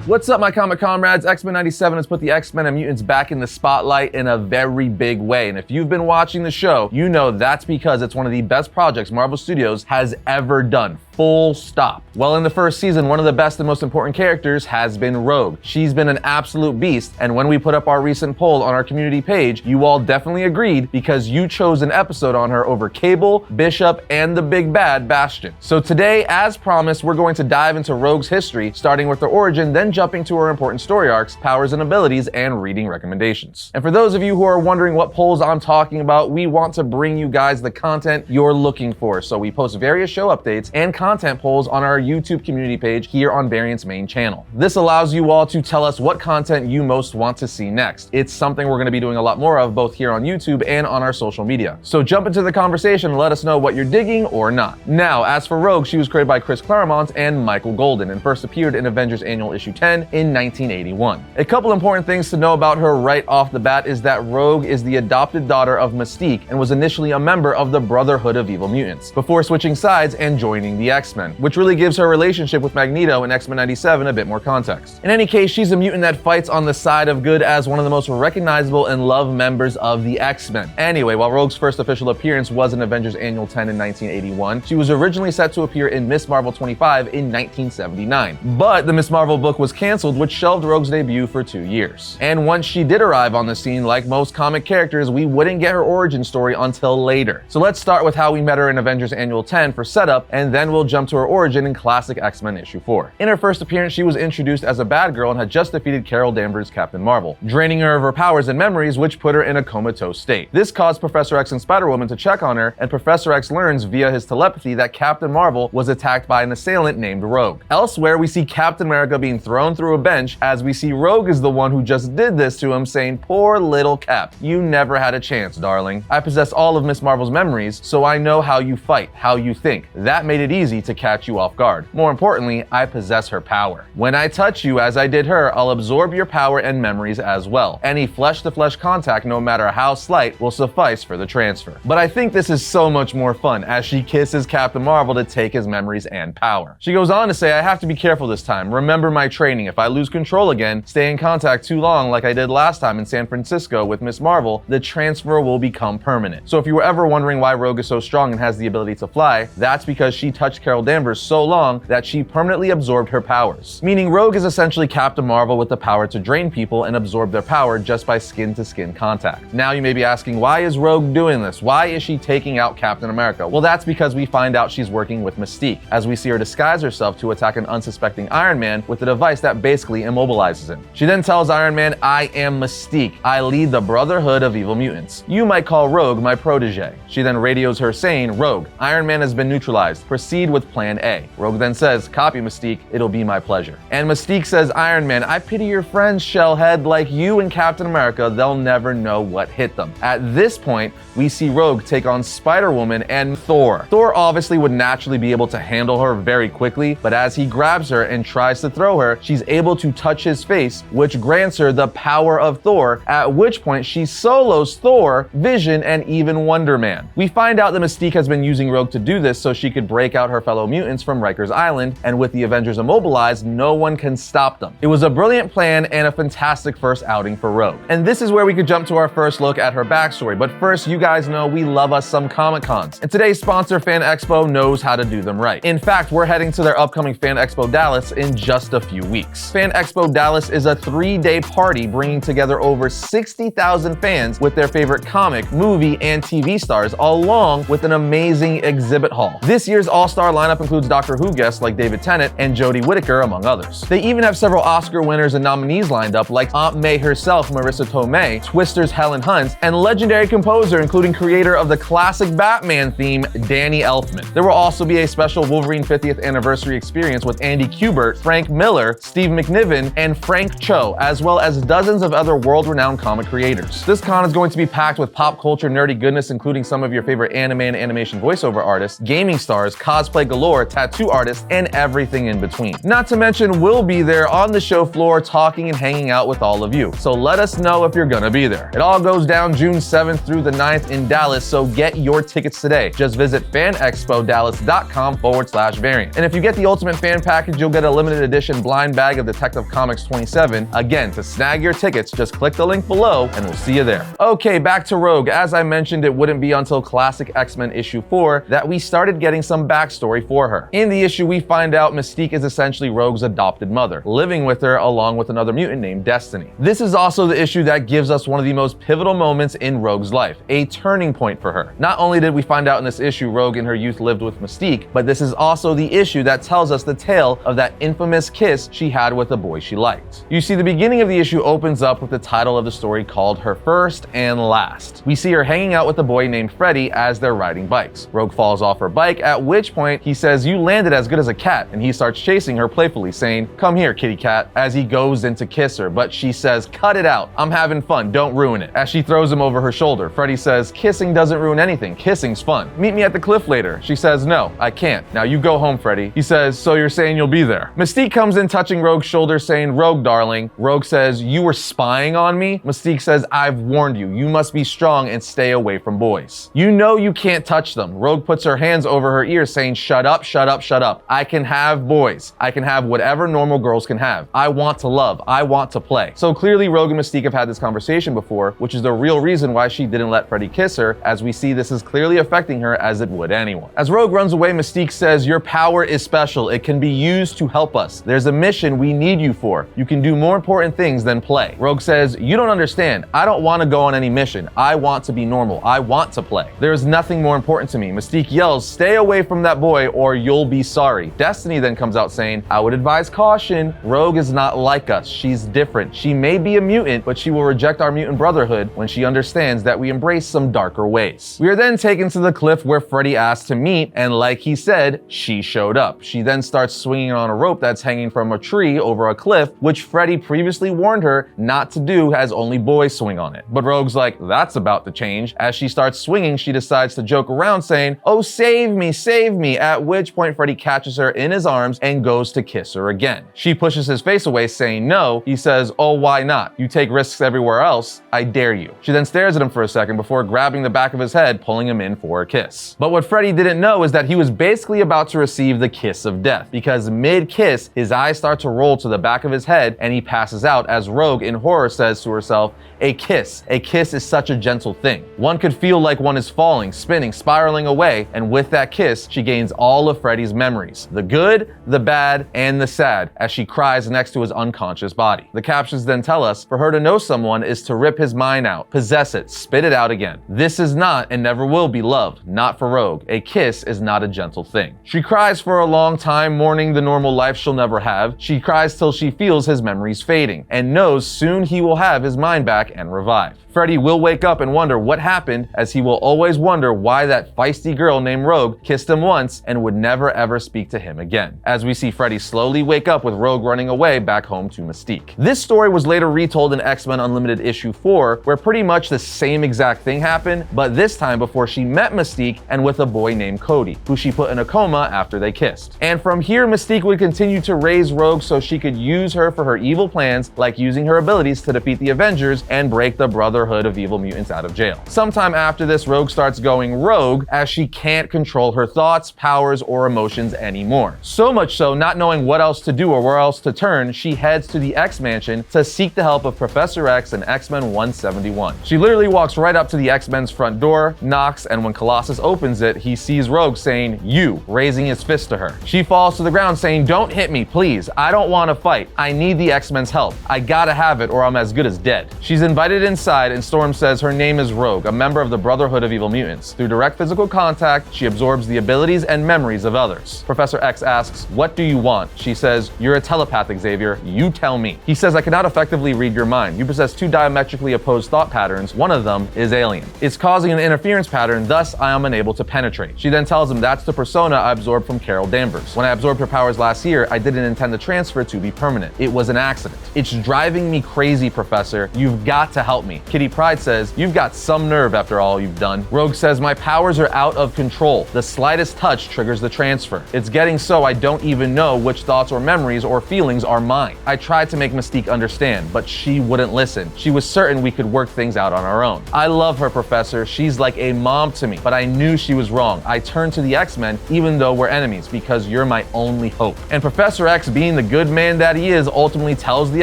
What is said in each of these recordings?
What's up, my comic comrades? XMen 97 has put the X-Men and mutants back in the spotlight in a very big way. And if you've been watching the show, you know that's because it's one of the best projects Marvel Studios has ever done. Full stop. Well, in the first season, one of the best and most important characters has been Rogue. She's been an absolute beast, and when we put up our recent poll on our community page, you all definitely agreed because you chose an episode on her over Cable, Bishop, and the big bad Bastion. So today, as promised, we're going to dive into Rogue's history, starting with her origin, then jumping to her important story arcs, powers and abilities, and reading recommendations. And for those of you who are wondering what polls I'm talking about, we want to bring you guys the content you're looking for. So we post various show updates and content polls on our YouTube community page here on Variant's main channel. This allows you all to tell us what content you most want to see next. It's something we're going to be doing a lot more of both here on YouTube and on our social media. So jump into the conversation and let us know what you're digging or not. Now, as for Rogue, she was created by Chris Claremont and Michael Golden and first appeared in Avengers Annual Issue 10 in 1981. A couple important things to know about her right off the bat is that Rogue is the adopted daughter of Mystique and was initially a member of the Brotherhood of Evil Mutants before switching sides and joining the X-Men, which really gives her relationship with Magneto in X-Men 97 a bit more context. In any case, she's a mutant that fights on the side of good as one of the most recognizable and loved members of the X-Men. Anyway, while Rogue's first official appearance was in Avengers Annual 10 in 1981, she was originally set to appear in Miss Marvel 25 in 1979. But the Miss Marvel book was canceled, which shelved Rogue's debut for 2 years. And once she did arrive on the scene, like most comic characters, we wouldn't get her origin story until later. So let's start with how we met her in Avengers Annual 10 for setup, and then we'll jump to her origin in classic X-Men issue 4. In her first appearance, she was introduced as a bad girl and had just defeated Carol Danvers' Captain Marvel, draining her of her powers and memories, which put her in a comatose state. This caused Professor X and Spider-Woman to check on her, and Professor X learns via his telepathy that Captain Marvel was attacked by an assailant named Rogue. Elsewhere, we see Captain America being thrown through a bench as we see Rogue is the one who just did this to him, saying, "Poor little Cap, you never had a chance, darling. I possess all of Miss Marvel's memories, so I know how you fight, how you think. That made it easy to catch you off guard. More importantly, I possess her power. When I touch you as I did her, I'll absorb your power and memories as well. Any flesh-to-flesh contact, no matter how slight, will suffice for the transfer." But I think this is so much more fun as she kisses Captain Marvel to take his memories and power. She goes on to say, "I have to be careful this time. Remember my training. If I lose control again, stay in contact too long like I did last time in San Francisco with Miss Marvel, the transfer will become permanent." So if you were ever wondering why Rogue is so strong and has the ability to fly, that's because she touched Carol Danvers so long that she permanently absorbed her powers. Meaning Rogue is essentially Captain Marvel with the power to drain people and absorb their power just by skin-to-skin contact. Now you may be asking, why is Rogue doing this? Why is she taking out Captain America? Well, that's because we find out she's working with Mystique, as we see her disguise herself to attack an unsuspecting Iron Man with a device that basically immobilizes him. She then tells Iron Man, "I am Mystique. I lead the Brotherhood of Evil Mutants. You might call Rogue my protege." She then radios her saying, "Rogue, Iron Man has been neutralized. Proceed with Plan A." Rogue then says, "Copy, Mystique. It'll be my pleasure." And Mystique says, "Iron Man, I pity your friends, Shellhead. Like you and Captain America, they'll never know what hit them." At this point, we see Rogue take on Spider-Woman and Thor. Thor obviously would naturally be able to handle her very quickly, but as he grabs her and tries to throw her, she's able to touch his face, which grants her the power of Thor, at which point she solos Thor, Vision, and even Wonder Man. We find out that Mystique has been using Rogue to do this so she could break out her fellow mutants from Rikers Island, and with the Avengers immobilized, no one can stop them. It was a brilliant plan and a fantastic first outing for Rogue. And this is where we could jump to our first look at her backstory, but first, you guys know we love us some Comic-Cons, and today's sponsor, Fan Expo, knows how to do them right. In fact, we're heading to their upcoming Fan Expo Dallas in just a few weeks. Fan Expo Dallas is a 3-day party bringing together over 60,000 fans with their favorite comic, movie, and TV stars, along with an amazing exhibit hall. This year's all-star lineup includes Doctor Who guests like David Tennant and Jodie Whittaker, among others. They even have several Oscar winners and nominees lined up, like Aunt May herself, Marissa Tomei, Twister's Helen Hunt, and legendary composer, including creator of the classic Batman theme, Danny Elfman. There will also be a special Wolverine 50th anniversary experience with Andy Kubert, Frank Miller, Steve McNiven, and Frank Cho, as well as dozens of other world-renowned comic creators. This con is going to be packed with pop culture nerdy goodness, including some of your favorite anime and animation voiceover artists, gaming stars, cosplay cosplay galore, tattoo artists, and everything in between. Not to mention, we'll be there on the show floor talking and hanging out with all of you. So let us know if you're gonna be there. It all goes down June 7th through the 9th in Dallas, so get your tickets today. Just visit fanexpodallas.com/variant. And if you get the Ultimate Fan Package, you'll get a limited edition blind bag of Detective Comics 27. Again, to snag your tickets, just click the link below and we'll see you there. Okay, back to Rogue. As I mentioned, it wouldn't be until Classic X-Men issue 4 that we started getting some backstory for her. In the issue, we find out Mystique is essentially Rogue's adopted mother, living with her along with another mutant named Destiny. This is also the issue that gives us one of the most pivotal moments in Rogue's life, a turning point for her. Not only did we find out in this issue Rogue in her youth lived with Mystique, but this is also the issue that tells us the tale of that infamous kiss she had with a boy she liked. You see, the beginning of the issue opens up with the title of the story called Her First and Last. We see her hanging out with a boy named Freddy as they're riding bikes. Rogue falls off her bike, at which point he says, "You landed as good as a cat," and he starts chasing her playfully, saying, "Come here, kitty cat," as he goes in to kiss her, but she says, "Cut it out. I'm having fun. Don't ruin it." As she throws him over her shoulder, Freddy says, "Kissing doesn't ruin anything. Kissing's fun. Meet me at the cliff later." She says, "No, I can't. Now you go home, Freddy." He says, "So you're saying you'll be there?" Mystique comes in touching Rogue's shoulder saying, "Rogue, darling." Rogue says, "You were spying on me?" Mystique says, "I've warned you. You must be strong and stay away from boys. You know you can't touch them." Rogue puts her hands over her ears saying, "Shut up, shut up, shut up. I can have boys. I can have whatever normal girls can have. I want to love. I want to play." So clearly Rogue and Mystique have had this conversation before, which is the real reason why she didn't let Freddy kiss her, as we see this is clearly affecting her as it would anyone. As Rogue runs away, Mystique says, "Your power is special. It can be used to help us. There's a mission we need you for. You can do more important things than play." Rogue says, "You don't understand. I don't want to go on any mission. I want to be normal. I want to play. There is nothing more important to me." Mystique yells, "Stay away from that boy or you'll be sorry." Destiny then comes out saying, "I would advise caution. Rogue is not like us. She's different. She may be a mutant, but she will reject our mutant brotherhood when she understands that we embrace some darker ways." We are then taken to the cliff where Freddy asked to meet, and like he said, she showed up. She then starts swinging on a rope that's hanging from a tree over a cliff, which Freddy previously warned her not to do as only boys swing on it. But Rogue's like, "That's about to change." As she starts swinging, she decides to joke around saying, "Oh, save me, save me," at which point Freddy catches her in his arms and goes to kiss her again. She pushes his face away saying no. He says, "Oh, why not? You take risks everywhere else. I dare you." She then stares at him for a second before grabbing the back of his head, pulling him in for a kiss. But what Freddy didn't know is that he was basically about to receive the kiss of death, because mid-kiss, his eyes start to roll to the back of his head and he passes out as Rogue in horror says to herself, a kiss is such a gentle thing. One could feel like one is falling, spinning, spiraling away, and with that kiss, she gains all of Freddy's memories, the good, the bad, and the sad, as she cries next to his unconscious body. The captions then tell us, for her to know someone is to rip his mind out, possess it, spit it out again. This is not and never will be love, not for Rogue. A kiss is not a gentle thing. She cries for a long time, mourning the normal life she'll never have. She cries till she feels his memories fading, and knows soon he will have his mind back and revive. Freddy will wake up and wonder what happened, as he will always wonder why that feisty girl named Rogue kissed him once and would never ever speak to him again. As we see Freddy slowly wake up with Rogue running away back home to Mystique. This story was later retold in X-Men Unlimited issue 4, where pretty much the same exact thing happened, but this time before she met Mystique and with a boy named Cody, who she put in a coma after they kissed. And from here, Mystique would continue to raise Rogue so she could use her for her evil plans, like using her abilities to defeat the Avengers and break the Brotherhood of Evil Mutants out of jail. Sometime after this, Rogue starts going rogue, as she can't control her thoughts, powers, or emotions anymore. So much so, not knowing what else to do or where else to turn, she heads to the X-Mansion to seek the help of Professor X and X-Men 171. She literally walks right up to the X-Men's front door, knocks, and when Colossus opens it, he sees Rogue saying, "You," raising his fist to her. She falls to the ground saying, "Don't hit me, please. I don't want to fight. I need the X-Men's help. I gotta have it or I'm as good as dead." She's invited inside, and Storm says her name is Rogue, a member of the Brotherhood of Evil Mutants. Through direct physical contact, she absorbs the abilities and memories of others. Professor X asks, "What do you want?" She says, "You're a telepath, Xavier. You tell me." He says, "I cannot effectively read your mind. You possess two diametrically opposed thought patterns. One of them is alien. It's causing an interference pattern, thus I am unable to penetrate." She then tells him that's the persona I absorbed from Carol Danvers. When I absorbed her powers last year, I didn't intend the transfer to be permanent. It was an accident. It's driving me crazy, Professor. You've got to help me. Kitty Pryde says, "You've got some nerve after all you've done." Rogue says, "My powers are out of control. The slightest touch which triggers the transfer. It's getting so I don't even know which thoughts or memories or feelings are mine. I tried to make Mystique understand, but she wouldn't listen. She was certain we could work things out on our own. I love her, Professor. She's like a mom to me, but I knew she was wrong. I turned to the X-Men even though we're enemies because you're my only hope. And Professor X, being the good man that he is, ultimately tells the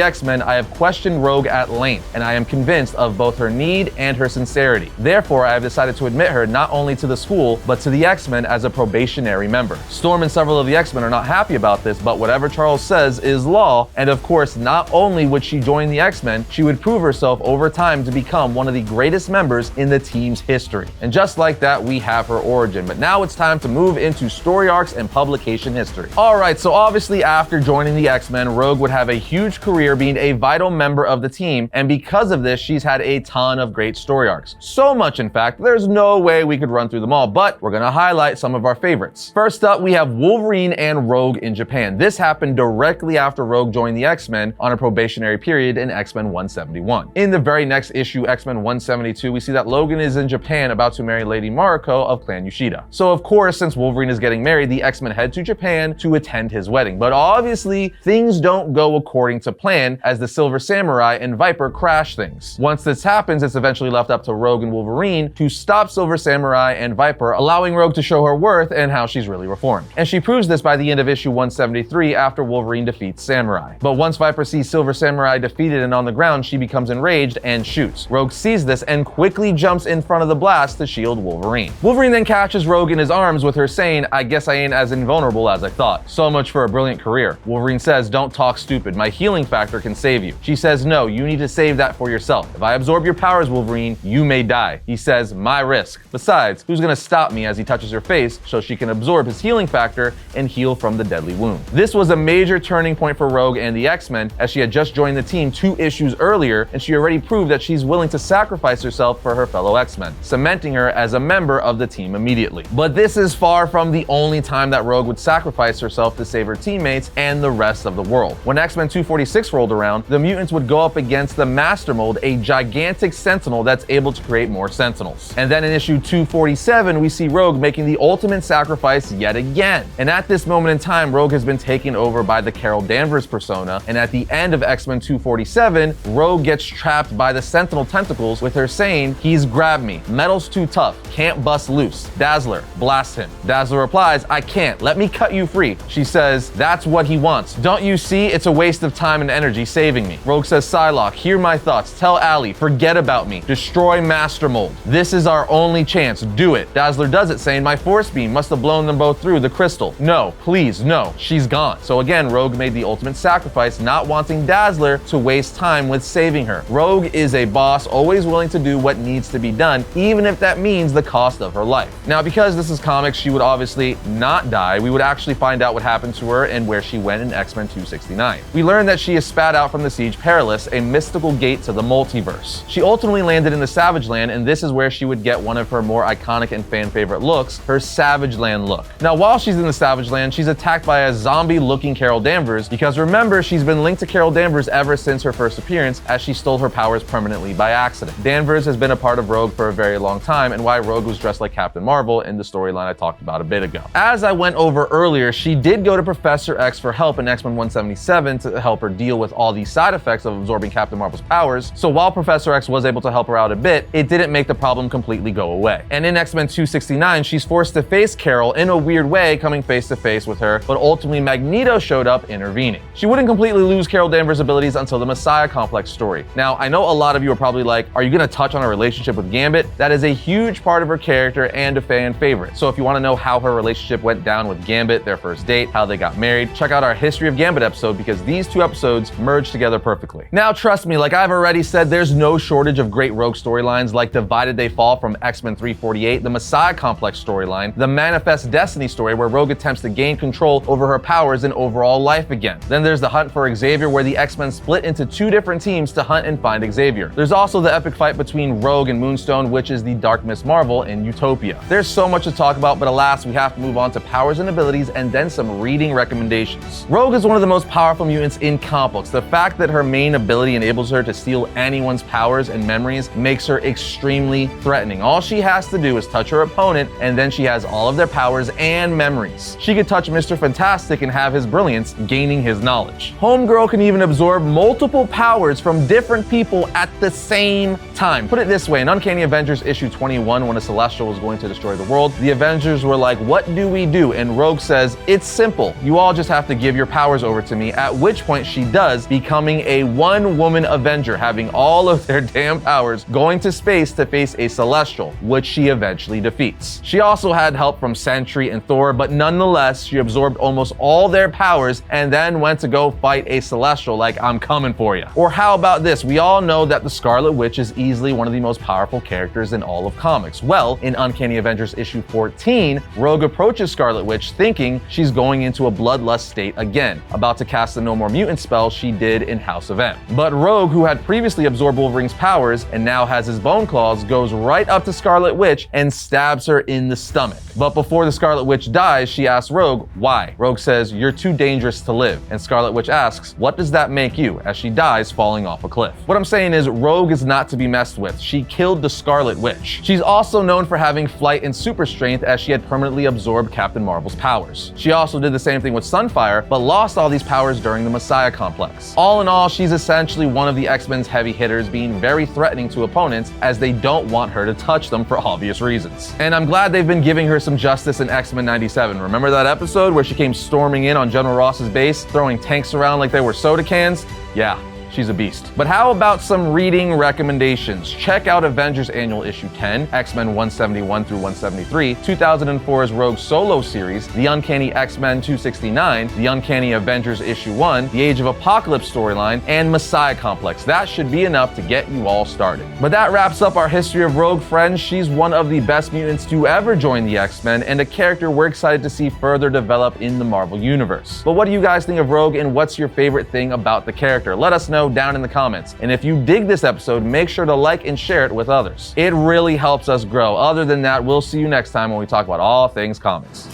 X-Men, I have questioned Rogue at length, and I am convinced of both her need and her sincerity. Therefore, I have decided to admit her not only to the school, but to the X-Men as a probationary member. Storm and several of the X-Men are not happy about this, but whatever Charles says is law, and of course, not only would she join the X-Men, she would prove herself over time to become one of the greatest members in the team's history. And just like that, we have her origin. But now it's time to move into story arcs and publication history. Alright, so obviously after joining the X-Men, Rogue would have a huge career being a vital member of the team, and because of this, she's had a ton of great story arcs. So much, in fact, there's no way we could run through them all, but we're gonna highlight some of our favorites. First up, we have Wolverine and Rogue in Japan. This happened directly after Rogue joined the X-Men on a probationary period in X-Men 171. In the very next issue, X-Men 172, we see that Logan is in Japan about to marry Lady Mariko of Clan Yoshida. So of course, since Wolverine is getting married, the X-Men head to Japan to attend his wedding. But obviously, things don't go according to plan as the Silver Samurai and Viper crash things. Once this happens, it's eventually left up to Rogue and Wolverine to stop Silver Samurai and Viper, allowing Rogue to show her worth and how she's really reformed. And she proves this by the end of issue 173 after Wolverine defeats Samurai. But once Viper sees Silver Samurai defeated and on the ground, she becomes enraged and shoots. Rogue sees this and quickly jumps in front of the blast to shield Wolverine. Wolverine then catches Rogue in his arms with her saying, I guess I ain't as invulnerable as I thought. So much for a brilliant career. Wolverine says, don't talk stupid. My healing factor can save you. She says, no, you need to save that for yourself. If I absorb your powers, Wolverine, you may die. He says, my risk. Besides, who's gonna stop me as he touches her face so she can absorb his healing factor and heal from the deadly wound. This was a major turning point for Rogue and the X-Men as she had just joined the team 2 issues earlier and she already proved that she's willing to sacrifice herself for her fellow X-Men, cementing her as a member of the team immediately. But this is far from the only time that Rogue would sacrifice herself to save her teammates and the rest of the world. When X-Men 246 rolled around, the mutants would go up against the Master Mold, a gigantic Sentinel that's able to create more Sentinels. And then in issue 247, we see Rogue making the ultimate sacrifice yet again. And at this moment in time, Rogue has been taken over by the Carol Danvers persona, and at the end of X-Men 247, Rogue gets trapped by the Sentinel tentacles with her saying, he's grabbed me, metal's too tough, can't bust loose. Dazzler, blast him. Dazzler replies, I can't, let me cut you free. She says, that's what he wants. Don't you see, it's a waste of time and energy saving me. Rogue says, Psylocke, hear my thoughts, tell Allie, forget about me, destroy Master Mold. This is our only chance, do it. Dazzler does it, saying, my force beam must have blown them both through the crystal. No, please, no, she's gone. So again, Rogue made the ultimate sacrifice, not wanting Dazzler to waste time with saving her. Rogue is a boss, always willing to do what needs to be done, even if that means the cost of her life. Now, because this is comics, she would obviously not die. We would actually find out what happened to her and where she went in X-Men 269. We learned that she is spat out from the Siege Perilous, a mystical gate to the multiverse. She ultimately landed in the Savage Land, and this is where she would get one of her more iconic and fan favorite looks, her Savage Land look. Now, while she's in the Savage Land, she's attacked by a zombie-looking Carol Danvers, because remember, she's been linked to Carol Danvers ever since her first appearance, as she stole her powers permanently by accident. Danvers has been a part of Rogue for a very long time, and why Rogue was dressed like Captain Marvel in the storyline I talked about a bit ago. As I went over earlier, she did go to Professor X for help in X-Men 177 to help her deal with all the side effects of absorbing Captain Marvel's powers, so while Professor X was able to help her out a bit, it didn't make the problem completely go away. And in X-Men 269, she's forced to face Carol in a weird way, coming face to face with her, but ultimately Magneto showed up intervening. She wouldn't completely lose Carol Danvers' abilities until the Messiah Complex story. Now, I know a lot of you are probably like, are you gonna touch on her relationship with Gambit? That is a huge part of her character and a fan favorite. So if you wanna know how her relationship went down with Gambit, their first date, how they got married, check out our History of Gambit episode because these 2 episodes merge together perfectly. Now, trust me, like I've already said, there's no shortage of great Rogue storylines like Divided They Fall from X-Men 348, the Messiah Complex storyline, the Manifest Destiny story where Rogue attempts to gain control over her powers and overall life again. Then there's the Hunt for Xavier where the X-Men split into 2 different teams to hunt and find Xavier. There's also the epic fight between Rogue and Moonstone, which is the Dark Miss Marvel in Utopia. There's so much to talk about, but alas, we have to move on to powers and abilities and then some reading recommendations. Rogue is one of the most powerful mutants in comic books. The fact that her main ability enables her to steal anyone's powers and memories makes her extremely threatening. All she has to do is touch her opponent and then she has all of their their powers and memories. She could touch Mr. Fantastic and have his brilliance, gaining his knowledge. Homegirl can even absorb multiple powers from different people at the same time. Put it this way, in Uncanny Avengers issue 21, when a Celestial was going to destroy the world, the Avengers were like, what do we do? And Rogue says, it's simple. You all just have to give your powers over to me, at which point she does, becoming a one-woman Avenger, having all of their damn powers, going to space to face a Celestial, which she eventually defeats. She also had help from Sentry and Thor, but nonetheless, she absorbed almost all their powers and then went to go fight a Celestial like, I'm coming for you. Or how about this? We all know that the Scarlet Witch is easily one of the most powerful characters in all of comics. Well, in Uncanny Avengers issue 14, Rogue approaches Scarlet Witch thinking she's going into a bloodlust state again, about to cast the No More Mutant spell she did in House of M. But Rogue, who had previously absorbed Wolverine's powers and now has his bone claws, goes right up to Scarlet Witch and stabs her in the stomach. But before the Scarlet Witch dies, she asks Rogue, why? Rogue says, you're too dangerous to live. And Scarlet Witch asks, what does that make you? As she dies falling off a cliff. What I'm saying is, Rogue is not to be messed with. She killed the Scarlet Witch. She's also known for having flight and super strength, as she had permanently absorbed Captain Marvel's powers. She also did the same thing with Sunfire, but lost all these powers during the Messiah complex. All in all, she's essentially one of the X-Men's heavy hitters, being very threatening to opponents as they don't want her to touch them for obvious reasons. And I'm glad they've been giving her some justice in X-Men 97. Remember that episode where she came storming in on General Ross's base, throwing tanks around like they were soda cans? Yeah. She's a beast. But how about some reading recommendations? Check out Avengers Annual Issue 10, X-Men 171 through 173, 2004's Rogue Solo series, The Uncanny X-Men 269, The Uncanny Avengers Issue 1, The Age of Apocalypse storyline, and Messiah Complex. That should be enough to get you all started. But that wraps up our history of Rogue, friends. She's one of the best mutants to ever join the X-Men, and a character we're excited to see further develop in the Marvel Universe. But what do you guys think of Rogue, and what's your favorite thing about the character? Let us know down in the comments. And if you dig this episode, make sure to like and share it with others. It really helps us grow. Other than that, we'll see you next time when we talk about all things comics.